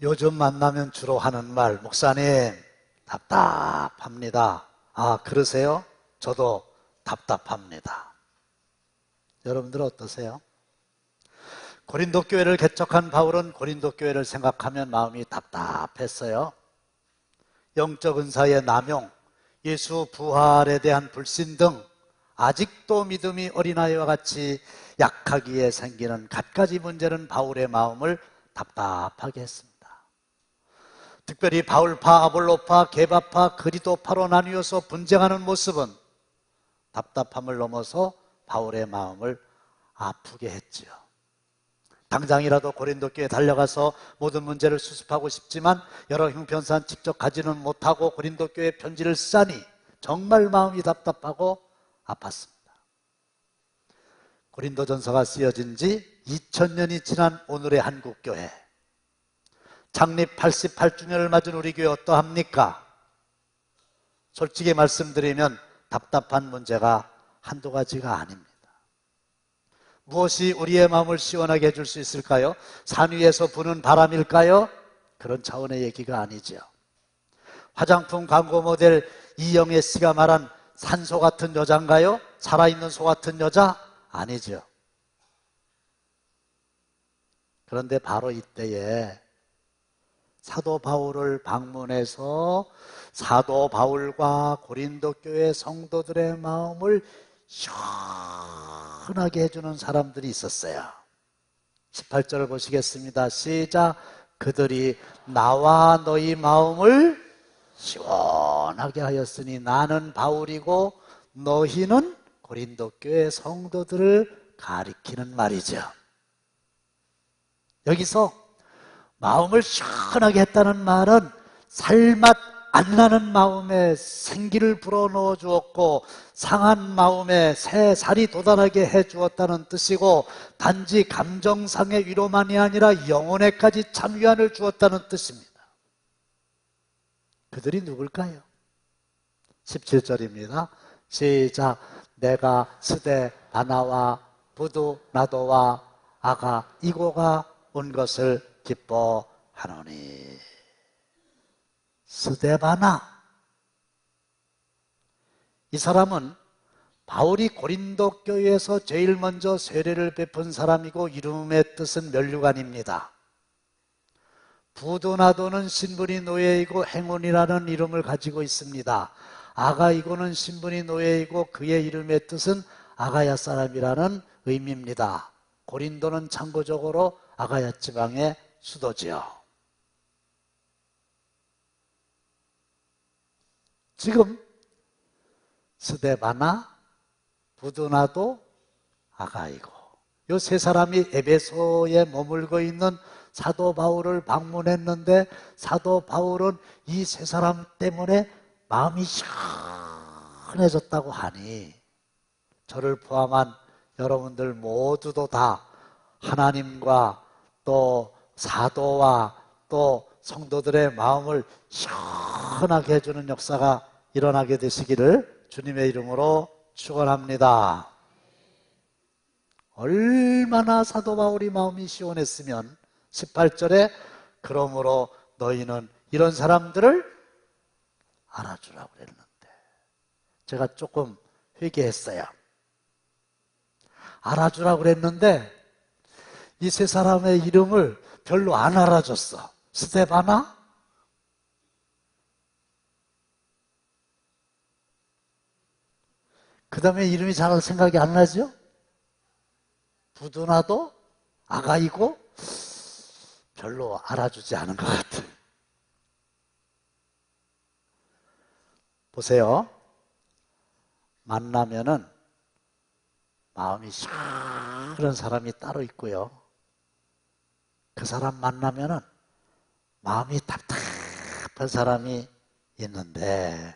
요즘 만나면 주로 하는 말, 목사님 답답합니다. 아, 그러세요? 저도 답답합니다. 여러분들 어떠세요? 고린도 교회를 개척한 바울은 고린도 교회를 생각하면 마음이 답답했어요. 영적 은사의 남용, 예수 부활에 대한 불신 등 아직도 믿음이 어린아이와 같이 약하기에 생기는 갖가지 문제는 바울의 마음을 답답하게 했습니다. 특별히 바울파, 아볼로파, 게바파, 그리도파로 나뉘어서 분쟁하는 모습은 답답함을 넘어서 바울의 마음을 아프게 했지요. 당장이라도 고린도 교회에 달려가서 모든 문제를 수습하고 싶지만 여러 형편상 직접 가지는 못하고 고린도 교회에 편지를 쓰자니 정말 마음이 답답하고 아팠습니다. 고린도전서가 쓰여진 지 2000년이 지난 오늘의 한국교회, 창립 88주년을 맞은 우리 교회 어떠합니까? 솔직히 말씀드리면 답답한 문제가 한두 가지가 아닙니다. 무엇이 우리의 마음을 시원하게 해줄 수 있을까요? 산 위에서 부는 바람일까요? 그런 차원의 얘기가 아니죠. 화장품 광고 모델 이영애 씨가 말한 산소 같은 여자인가요? 살아있는 소 같은 여자? 아니죠. 그런데 바로 이때에 사도 바울을 방문해서 사도 바울과 고린도 교회 성도들의 마음을 시원하게 해주는 사람들이 있었어요. 18절을 보시겠습니다. 시작. 그들이 나와 너희 마음을 시원하게 하였으니 나는 바울이고 너희는 고린도 교회 성도들을 가리키는 말이죠. 여기서 마음을 시원하게 했다는 말은 살맛 안 나는 마음에 생기를 불어넣어 주었고 상한 마음에 새 살이 돋아나게 해 주었다는 뜻이고 단지 감정상의 위로만이 아니라 영혼에까지 참위안을 주었다는 뜻입니다. 그들이 누굴까요? 17절입니다. 시작. 내가 스데 바나와 부두 나도와 아가 이고가 온 것을 기뻐하노니. 스데바나, 이 사람은 바울이 고린도 교회에서 제일 먼저 세례를 베푼 사람이고 이름의 뜻은 면류관입니다. 부도나도는 신분이 노예이고 행운이라는 이름을 가지고 있습니다. 아가이고는 신분이 노예이고 그의 이름의 뜻은 아가야 사람이라는 의미입니다. 고린도는 참고적으로 아가야 지방의 수도지요. 지금 스데바나, 부두나도, 아가이고 이 세 사람이 에베소에 머물고 있는 사도 바울을 방문했는데 사도 바울은 이 세 사람 때문에 마음이 시원해졌다고 하니 저를 포함한 여러분들 모두도 다 하나님과 또 사도와 또 성도들의 마음을 시원하게 해주는 역사가 일어나게 되시기를 주님의 이름으로 축원합니다. 얼마나 사도 바울이 마음이 시원했으면 18절에 그러므로 너희는 이런 사람들을 알아주라고 그랬는데 제가 조금 회개했어요. 알아주라고 그랬는데 이 세 사람의 이름을 별로 안 알아줬어. 스데바나? 그 다음에 이름이 잘 생각이 안 나죠? 부두나도? 아가이고? 별로 알아주지 않은 것 같아요. 보세요. 만나면은 마음이 시원한 사람이 따로 있고요. 그 사람 만나면은 마음이 답답한 사람이 있는데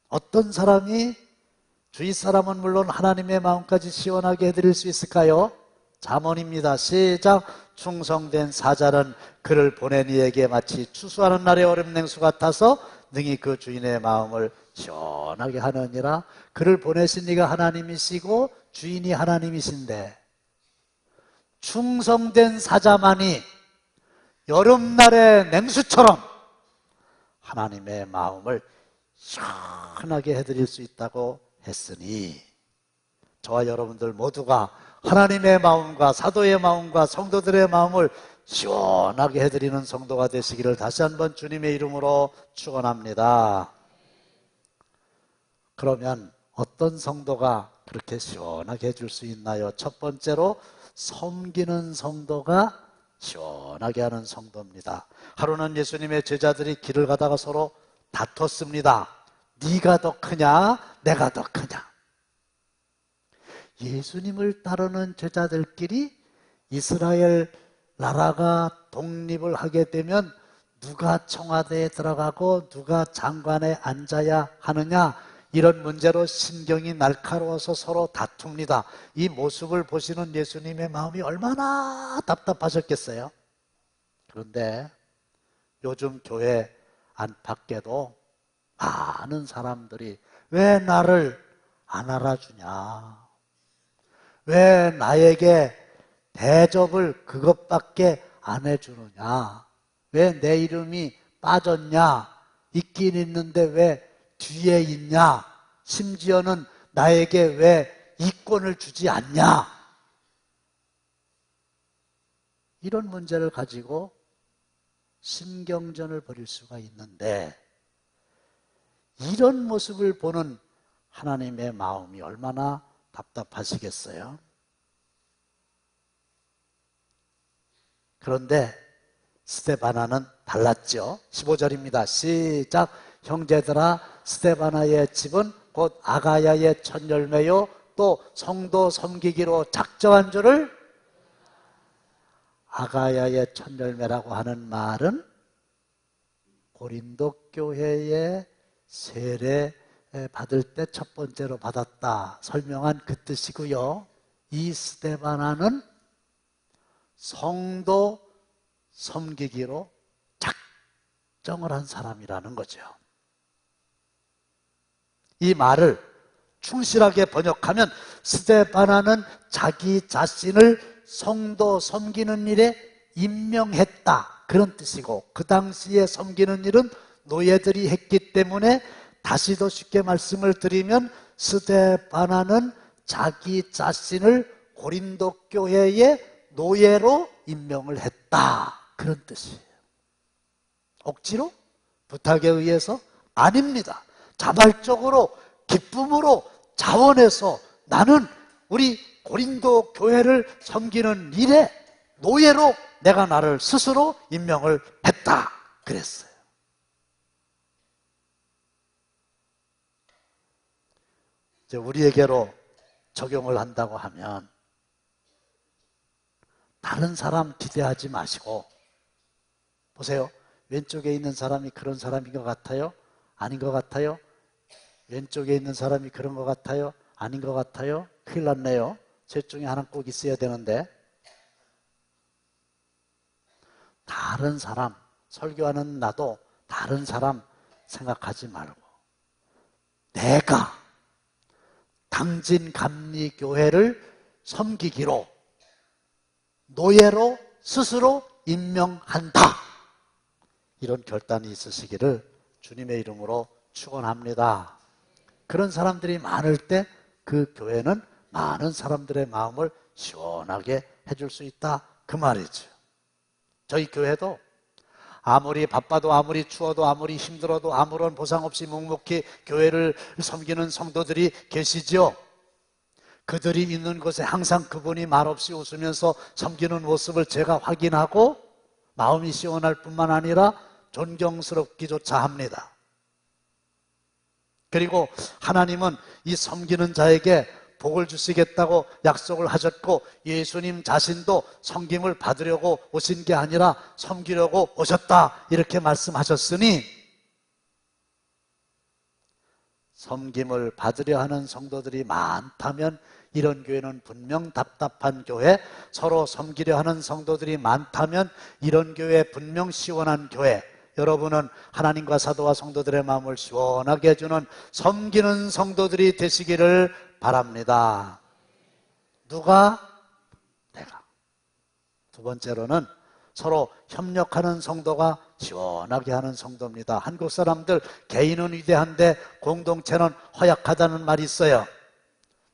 어떤 사람이 주위 사람은 물론 하나님의 마음까지 시원하게 해드릴 수 있을까요? 잠언입니다. 시작. 충성된 사자는 그를 보낸 이에게 마치 추수하는 날의 얼음 냉수 같아서 능히 그 주인의 마음을 시원하게 하느니라. 그를 보내신 이가 하나님이시고 주인이 하나님이신데 충성된 사자만이 여름날의 냉수처럼 하나님의 마음을 시원하게 해드릴 수 있다고 했으니 저와 여러분들 모두가 하나님의 마음과 사도의 마음과 성도들의 마음을 시원하게 해드리는 성도가 되시기를 다시 한번 주님의 이름으로 축원합니다. 그러면 어떤 성도가 그렇게 시원하게 해줄 수 있나요? 첫 번째로 섬기는 성도가 시원하게 하는 성도입니다. 하루는 예수님의 제자들이 길을 가다가 서로 다퉜습니다. 네가 더 크냐? 내가 더 크냐? 예수님을 따르는 제자들끼리 이스라엘 나라가 독립을 하게 되면 누가 청와대에 들어가고 누가 장관에 앉아야 하느냐 이런 문제로 심경이 날카로워서 서로 다툽니다. 이 모습을 보시는 예수님의 마음이 얼마나 답답하셨겠어요. 그런데 요즘 교회 안팎에도 많은 사람들이 왜 나를 안 알아주냐, 왜 나에게 대접을 그것밖에 안 해주느냐, 왜 내 이름이 빠졌냐, 있긴 있는데 왜 뒤에 있냐, 심지어는 나에게 왜 이권을 주지 않냐, 이런 문제를 가지고 신경전을 벌일 수가 있는데, 이런 모습을 보는 하나님의 마음이 얼마나 답답하시겠어요? 그런데 스데바나는 달랐죠. 15절입니다. 시작. 형제들아, 스데바나의 집은 곧 아가야의 첫 열매요 또 성도 섬기기로 작정한 줄을. 아가야의 첫 열매라고 하는 말은 고린도 교회의 세례 받을 때 첫 번째로 받았다 설명한 그 뜻이고요. 이 스데바나는 성도 섬기기로 작정을 한 사람이라는 거죠. 이 말을 충실하게 번역하면 스데바나는 자기 자신을 성도 섬기는 일에 임명했다, 그런 뜻이고, 그 당시에 섬기는 일은 노예들이 했기 때문에 다시 더 쉽게 말씀을 드리면 스데바나는 자기 자신을 고린도 교회의 노예로 임명을 했다, 그런 뜻이에요. 억지로? 부탁에 의해서? 아닙니다. 자발적으로, 기쁨으로, 자원해서 나는 우리 고린도 교회를 섬기는 일에 노예로 내가 나를 스스로 임명을 했다, 그랬어요. 이제 우리에게로 적용을 한다고 하면 다른 사람 기대하지 마시고, 보세요. 왼쪽에 있는 사람이 그런 사람인 것 같아요? 아닌 것 같아요? 왼쪽에 있는 사람이 그런 것 같아요? 아닌 것 같아요? 큰일 났네요. 셋 중에 하나 꼭 있어야 되는데, 다른 사람, 설교하는 나도 다른 사람 생각하지 말고 내가 당진감리교회를 섬기기로 노예로 스스로 임명한다, 이런 결단이 있으시기를 주님의 이름으로 축원합니다. 그런 사람들이 많을 때 그 교회는 많은 사람들의 마음을 시원하게 해줄 수 있다, 그 말이죠. 저희 교회도 아무리 바빠도 아무리 추워도 아무리 힘들어도 아무런 보상 없이 묵묵히 교회를 섬기는 성도들이 계시죠. 그들이 있는 곳에 항상 그분이 말없이 웃으면서 섬기는 모습을 제가 확인하고 마음이 시원할 뿐만 아니라 존경스럽기조차 합니다. 그리고 하나님은 이 섬기는 자에게 복을 주시겠다고 약속을 하셨고, 예수님 자신도 섬김을 받으려고 오신 게 아니라 섬기려고 오셨다, 이렇게 말씀하셨으니 섬김을 받으려 하는 성도들이 많다면 이런 교회는 분명 답답한 교회, 서로 섬기려 하는 성도들이 많다면 이런 교회 분명 시원한 교회, 여러분은 하나님과 사도와 성도들의 마음을 시원하게 해주는 섬기는 성도들이 되시기를 바랍니다. 누가? 내가. 두 번째로는 서로 협력하는 성도가 시원하게 하는 성도입니다. 한국 사람들 개인은 위대한데 공동체는 허약하다는 말이 있어요.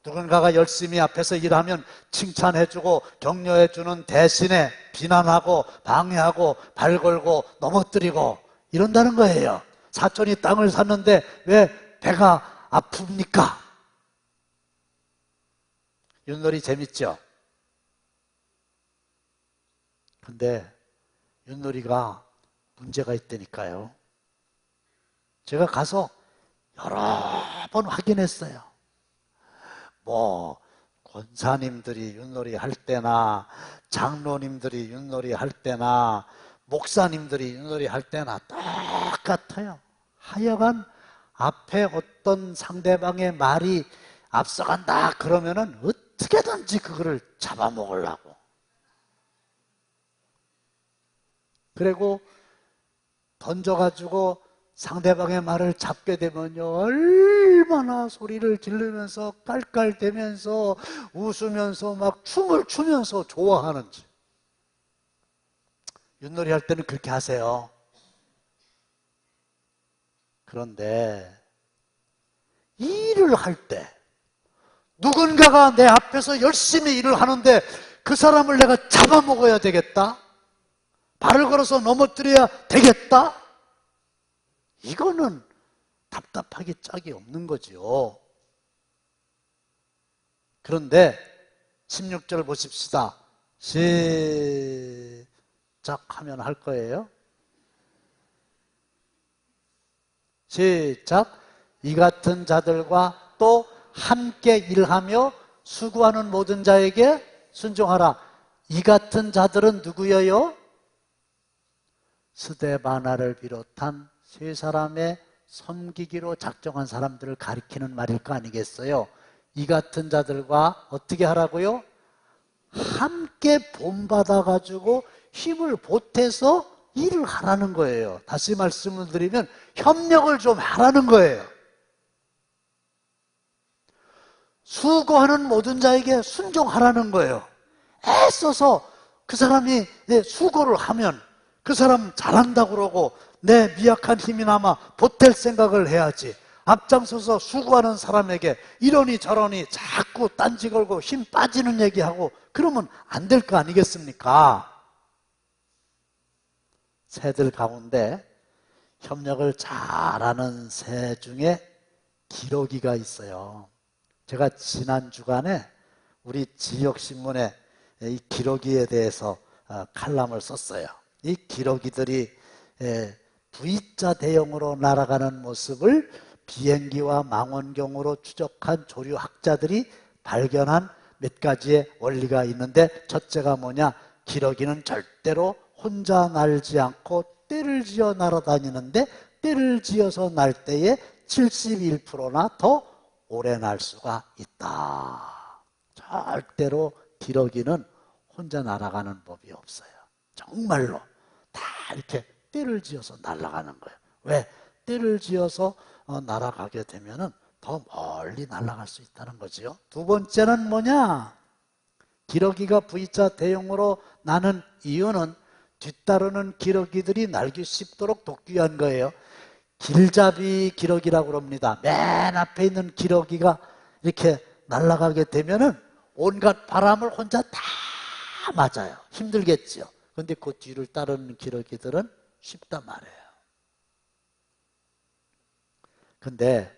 누군가가 열심히 앞에서 일하면 칭찬해주고 격려해주는 대신에 비난하고 방해하고 발 걸고 넘어뜨리고 이런다는 거예요. 사촌이 땅을 샀는데 왜 배가 아픕니까? 윷놀이 재밌죠? 근데 윷놀이가 문제가 있다니까요. 제가 가서 여러 번 확인했어요. 권사님들이 윷놀이 할 때나 장로님들이 윷놀이 할 때나 목사님들이 윷놀이 할 때나 똑같아요. 하여간 앞에 어떤 상대방의 말이 앞서간다 그러면은 어떻게든지 그거를 잡아먹으려고. 그리고 던져가지고 상대방의 말을 잡게 되면요, 얼마나 소리를 지르면서 깔깔대면서 웃으면서 막 춤을 추면서 좋아하는지. 윷놀이 할 때는 그렇게 하세요. 그런데 일을 할 때 누군가가 내 앞에서 열심히 일을 하는데 그 사람을 내가 잡아먹어야 되겠다? 발을 걸어서 넘어뜨려야 되겠다? 이거는 답답하기 짝이 없는 거지요. 그런데 16절 보십시다. 시작하면 할 거예요. 시작. 이 같은 자들과 또 함께 일하며 수고하는 모든 자에게 순종하라. 이 같은 자들은 누구예요? 스데바나를 비롯한 세 사람의 섬기기로 작정한 사람들을 가리키는 말일 거 아니겠어요? 이 같은 자들과 어떻게 하라고요? 함께 본받아가지고 힘을 보태서 일을 하라는 거예요. 다시 말씀을 드리면 협력을 좀 하라는 거예요. 수고하는 모든 자에게 순종하라는 거예요. 애써서 그 사람이 수고를 하면 그 사람 잘한다고 그러고 내 미약한 힘이나마 보탤 생각을 해야지. 앞장서서 수고하는 사람에게 이러니 저러니 자꾸 딴지 걸고 힘 빠지는 얘기하고 그러면 안 될 거 아니겠습니까? 새들 가운데 협력을 잘하는 새 중에 기러기가 있어요. 제가 지난 주간에 우리 지역신문에 이 기러기에 대해서 칼럼을 썼어요. 이 기러기들이 V자 대형으로 날아가는 모습을 비행기와 망원경으로 추적한 조류학자들이 발견한 몇 가지의 원리가 있는데, 첫째가 뭐냐? 기러기는 절대로 혼자 날지 않고 떼를 지어 날아다니는데 떼를 지어서 날 때에 71%나 더 오래 날 수가 있다. 절대로 기러기는 혼자 날아가는 법이 없어요. 정말로 다 이렇게 떼를 지어서 날아가는 거예요. 왜? 떼를 지어서 날아가게 되면은 더 멀리 날아갈 수 있다는 거지요. 두 번째는 뭐냐? 기러기가 V자 대형으로 나는 이유는 뒤따르는 기러기들이 날기 쉽도록 돕기 위한 거예요. 길잡이 기러기라고 그럽니다. 맨 앞에 있는 기러기가 이렇게 날아가게 되면은 온갖 바람을 혼자 다 맞아요. 힘들겠지요. 그런데 그 뒤를 따르는 기러기들은 쉽단 말이에요. 근데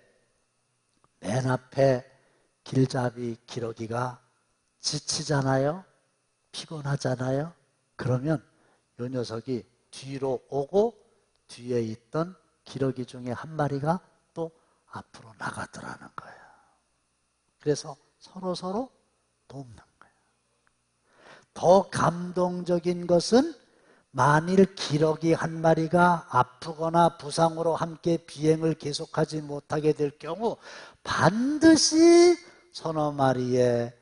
맨 앞에 길잡이 기러기가 지치잖아요. 피곤하잖아요. 그러면 이 녀석이 뒤로 오고 뒤에 있던 기러기 중에 한 마리가 또 앞으로 나가더라는 거예요. 그래서 서로 돕는 거예요. 더 감동적인 것은 만일 기러기 한 마리가 아프거나 부상으로 함께 비행을 계속하지 못하게 될 경우 반드시 서너 마리의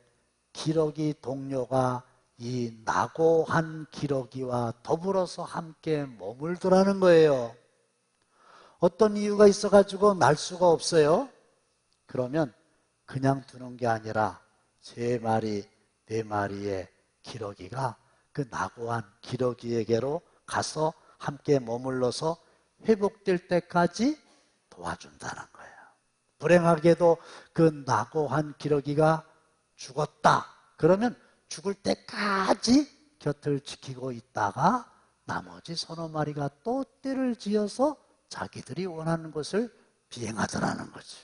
기러기 동료가 이 낙오한 기러기와 더불어서 함께 머물더라는 거예요. 어떤 이유가 있어가지고 날 수가 없어요? 그러면 그냥 두는 게 아니라 3마리, 4마리의 기러기가 그 낙오한 기러기에게로 가서 함께 머물러서 회복될 때까지 도와준다는 거예요. 불행하게도 그 낙오한 기러기가 죽었다. 그러면 죽을 때까지 곁을 지키고 있다가 나머지 서너 마리가 또 떼를 지어서 자기들이 원하는 것을 비행하더라는 거죠.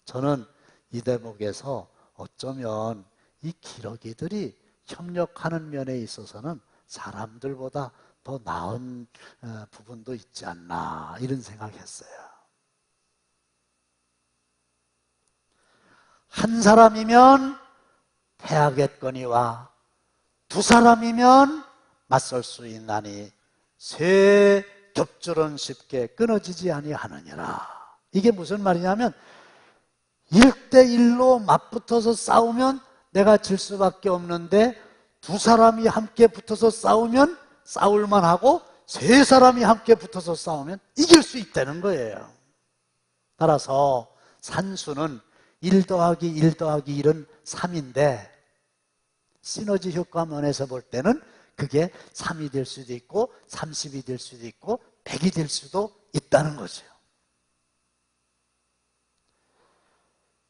저는 이 대목에서 어쩌면 이 기러기들이 협력하는 면에 있어서는 사람들보다 더 나은 부분도 있지 않나 이런 생각했어요. 한 사람이면 패하겠거니와 두 사람이면 맞설 수 있나니 세 겹줄은 쉽게 끊어지지 아니하느니라. 이게 무슨 말이냐면 1대1로 맞붙어서 싸우면 내가 질 수밖에 없는데 두 사람이 함께 붙어서 싸우면 싸울만 하고 세 사람이 함께 붙어서 싸우면 이길 수 있다는 거예요. 따라서 산수는 1 더하기 1 더하기 1은 3인데 시너지 효과 면에서 볼 때는 그게 3이 될 수도 있고 30이 될 수도 있고 100이 될 수도 있다는 거죠.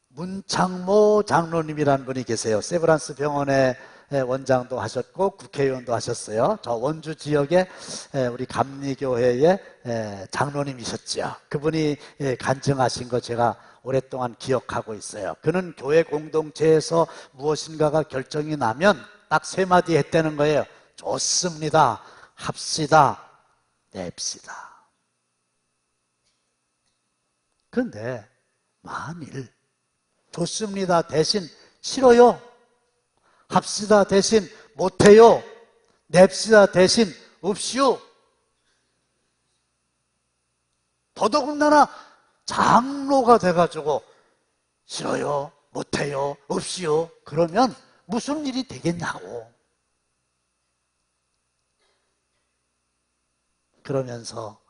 문창모 장로님이라는 분이 계세요. 세브란스 병원의 원장도 하셨고 국회의원도 하셨어요. 저 원주 지역의 우리 감리교회의 장로님이셨죠. 그분이 간증하신 거 제가 오랫동안 기억하고 있어요. 그는 교회 공동체에서 무엇인가가 결정이 나면 딱 세 마디 했다는 거예요. 좋습니다. 합시다. 냅시다. 그런데 만일 좋습니다 대신 싫어요, 합시다 대신 못해요, 냅시다 대신 없이요, 더더군다나 장로가 돼가지고 싫어요, 못해요, 없이요, 그러면 무슨 일이 되겠냐고. 그러면서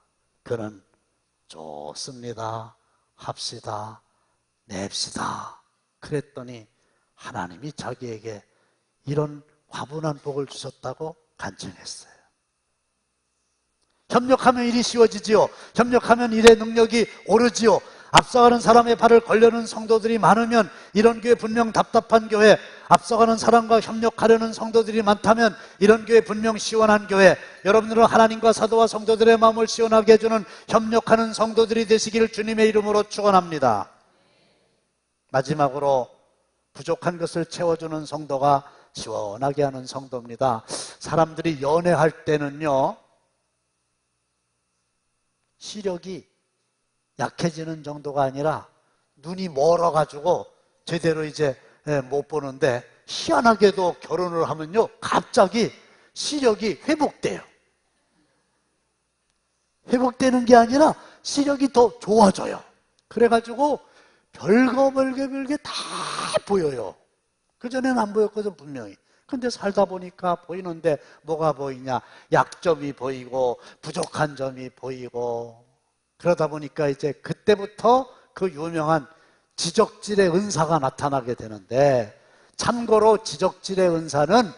그는 좋습니다, 합시다, 냅시다 그랬더니 하나님이 자기에게 이런 과분한 복을 주셨다고 간증했어요. 협력하면 일이 쉬워지지요. 협력하면 일의 능력이 오르지요. 앞서가는 사람의 발을 걸려는 성도들이 많으면 이런 교회 분명 답답한 교회, 앞서가는 사람과 협력하려는 성도들이 많다면 이런 교회 분명 시원한 교회, 여러분들은 하나님과 사도와 성도들의 마음을 시원하게 해주는 협력하는 성도들이 되시기를 주님의 이름으로 축원합니다. 마지막으로 부족한 것을 채워주는 성도가 시원하게 하는 성도입니다. 사람들이 연애할 때는요, 시력이 약해지는 정도가 아니라 눈이 멀어가지고 제대로 이제 못 보는데, 희한하게도 결혼을 하면요 갑자기 시력이 회복돼요. 회복되는 게 아니라 시력이 더 좋아져요. 그래가지고 별게 다 보여요. 그전에는 안 보였거든 분명히. 근데 살다 보니까 보이는데 뭐가 보이냐, 약점이 보이고 부족한 점이 보이고, 그러다 보니까 이제 그때부터 그 유명한 지적질의 은사가 나타나게 되는데, 참고로 지적질의 은사는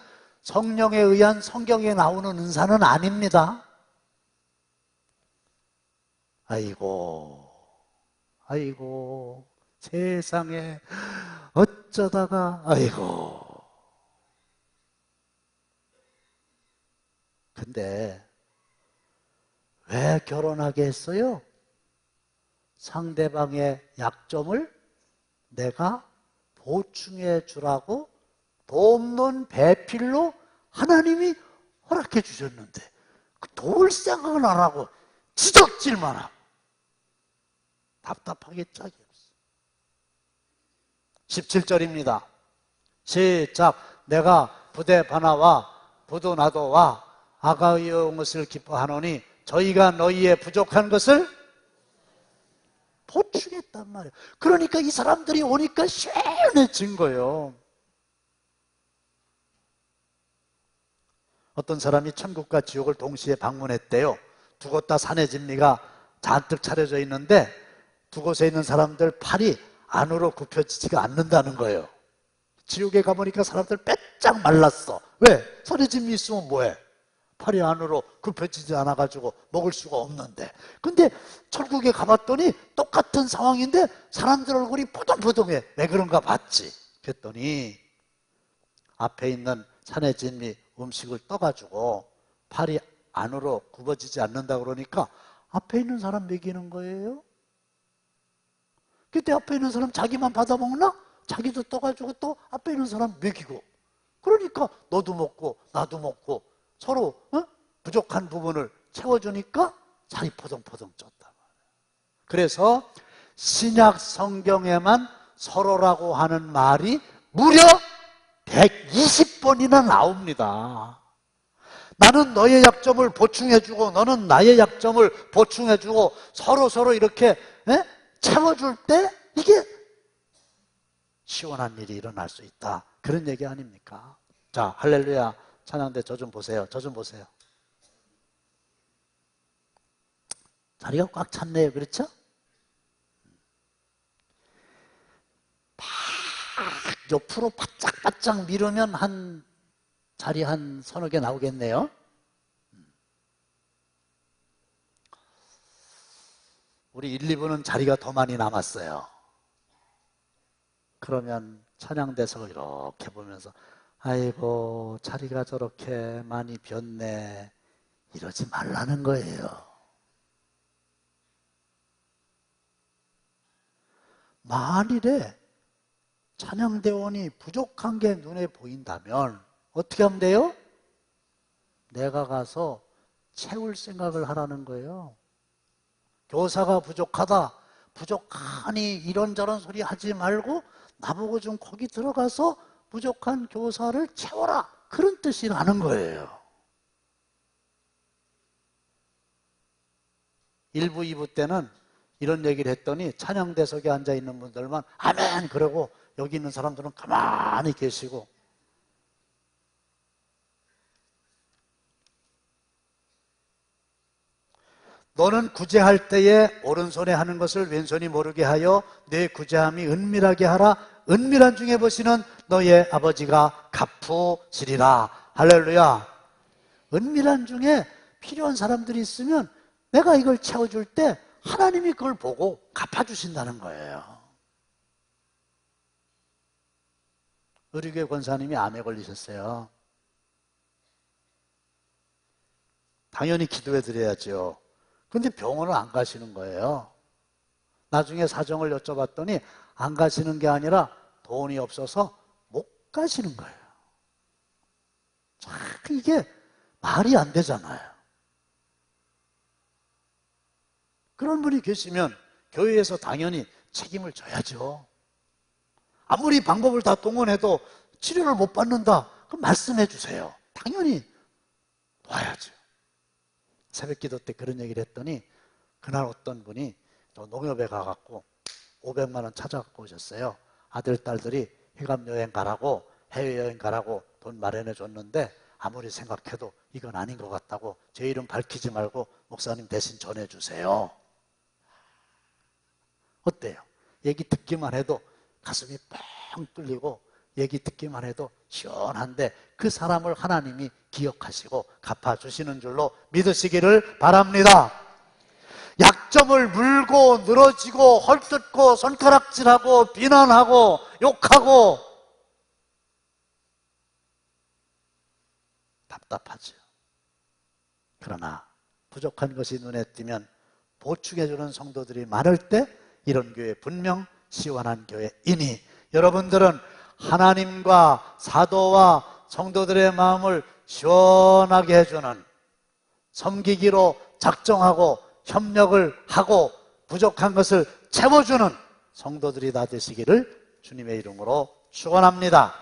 성령에 의한 성경에 나오는 은사는 아닙니다. 아이고 세상에 어쩌다가, 아이고. 근데 왜 결혼하게 했어요? 상대방의 약점을 내가 보충해 주라고 돕는 배필로 하나님이 허락해 주셨는데 도울 생각은 안 하고 지적질만 하고 답답하게 짝이 없어. 17절입니다. 시작. 내가 부대 바나와 부도나도와 아가이의 것을 기뻐하노니 저희가 너희의 부족한 것을 보충했단 말이에요. 그러니까 이 사람들이 오니까 시원해진 거예요. 어떤 사람이 천국과 지옥을 동시에 방문했대요. 두 곳 다 산의 진미가 잔뜩 차려져 있는데 두 곳에 있는 사람들 팔이 안으로 굽혀지지가 않는다는 거예요. 지옥에 가보니까 사람들 빼짝 말랐어. 왜? 산의 진미 있으면 뭐해? 팔이 안으로 굽혀지지 않아가지고 먹을 수가 없는데. 근데 천국에 가봤더니 똑같은 상황인데 사람들 얼굴이 포동포동해. 왜 그런가 봤지. 그랬더니 앞에 있는 산의 진미 음식을 떠가지고 팔이 안으로 굽어지지 않는다 그러니까 앞에 있는 사람 먹이는 거예요. 그때 앞에 있는 사람 자기만 받아먹나? 자기도 떠가지고 또 앞에 있는 사람 먹이고. 그러니까 너도 먹고 나도 먹고 서로 부족한 부분을 채워주니까 살이 포동포동 쪘단 말이에요. 그래서 신약 성경에만 서로라고 하는 말이 무려 120번이나 나옵니다. 나는 너의 약점을 보충해주고 너는 나의 약점을 보충해주고 서로 이렇게 채워줄 때 이게 시원한 일이 일어날 수 있다. 그런 얘기 아닙니까? 자, 할렐루야 찬양대 저 좀 보세요. 저 좀 보세요. 자리가 꽉 찼네요. 그렇죠? 막 옆으로 바짝바짝 미루면 한 자리 한 서너 개 나오겠네요. 우리 1, 2부는 자리가 더 많이 남았어요. 그러면 찬양대석을 이렇게 보면서 아이고 자리가 저렇게 많이 비었네 이러지 말라는 거예요. 만일에 찬양대원이 부족한 게 눈에 보인다면 어떻게 하면 돼요? 내가 가서 채울 생각을 하라는 거예요. 교사가 부족하다, 부족하니 이런저런 소리 하지 말고 나보고 좀 거기 들어가서 부족한 교사를 채워라, 그런 뜻이라는 거예요. 1부, 2부 때는 이런 얘기를 했더니 찬양대석에 앉아있는 분들만 아멘 그러고 여기 있는 사람들은 가만히 계시고, 너는 구제할 때에 오른손에 하는 것을 왼손이 모르게 하여 내 구제함이 은밀하게 하라. 은밀한 중에 보시는 너의 아버지가 갚으시리라. 할렐루야. 은밀한 중에 필요한 사람들이 있으면 내가 이걸 채워줄 때 하나님이 그걸 보고 갚아주신다는 거예요. 의료계 권사님이 암에 걸리셨어요. 당연히 기도해 드려야죠. 근데 병원을 안 가시는 거예요. 나중에 사정을 여쭤봤더니 안 가시는 게 아니라 돈이 없어서 못 가시는 거예요. 참 이게 말이 안 되잖아요. 그런 분이 계시면 교회에서 당연히 책임을 져야죠. 아무리 방법을 다 동원해도 치료를 못 받는다, 그럼 말씀해 주세요. 당연히 와야죠. 새벽기도 때 그런 얘기를 했더니 그날 어떤 분이 농협에 가갖고 500만 원 찾아갖고 오셨어요. 아들, 딸들이 해감여행 가라고, 해외여행 가라고 돈 마련해 줬는데 아무리 생각해도 이건 아닌 것 같다고 제 이름 밝히지 말고 목사님 대신 전해주세요. 어때요? 얘기 듣기만 해도 가슴이 뻥 뚫리고 얘기 듣기만 해도 시원한데 그 사람을 하나님이 기억하시고 갚아주시는 줄로 믿으시기를 바랍니다. 약점을 물고 늘어지고 헐뜯고 손가락질하고 비난하고 욕하고 답답하죠. 그러나 부족한 것이 눈에 띄면 보충해주는 성도들이 많을 때 이런 교회 분명 시원한 교회이니 여러분들은 하나님과 사도와 성도들의 마음을 시원하게 해주는, 섬기기로 작정하고 협력을 하고 부족한 것을 채워주는 성도들이 다 되시기를 주님의 이름으로 축원합니다.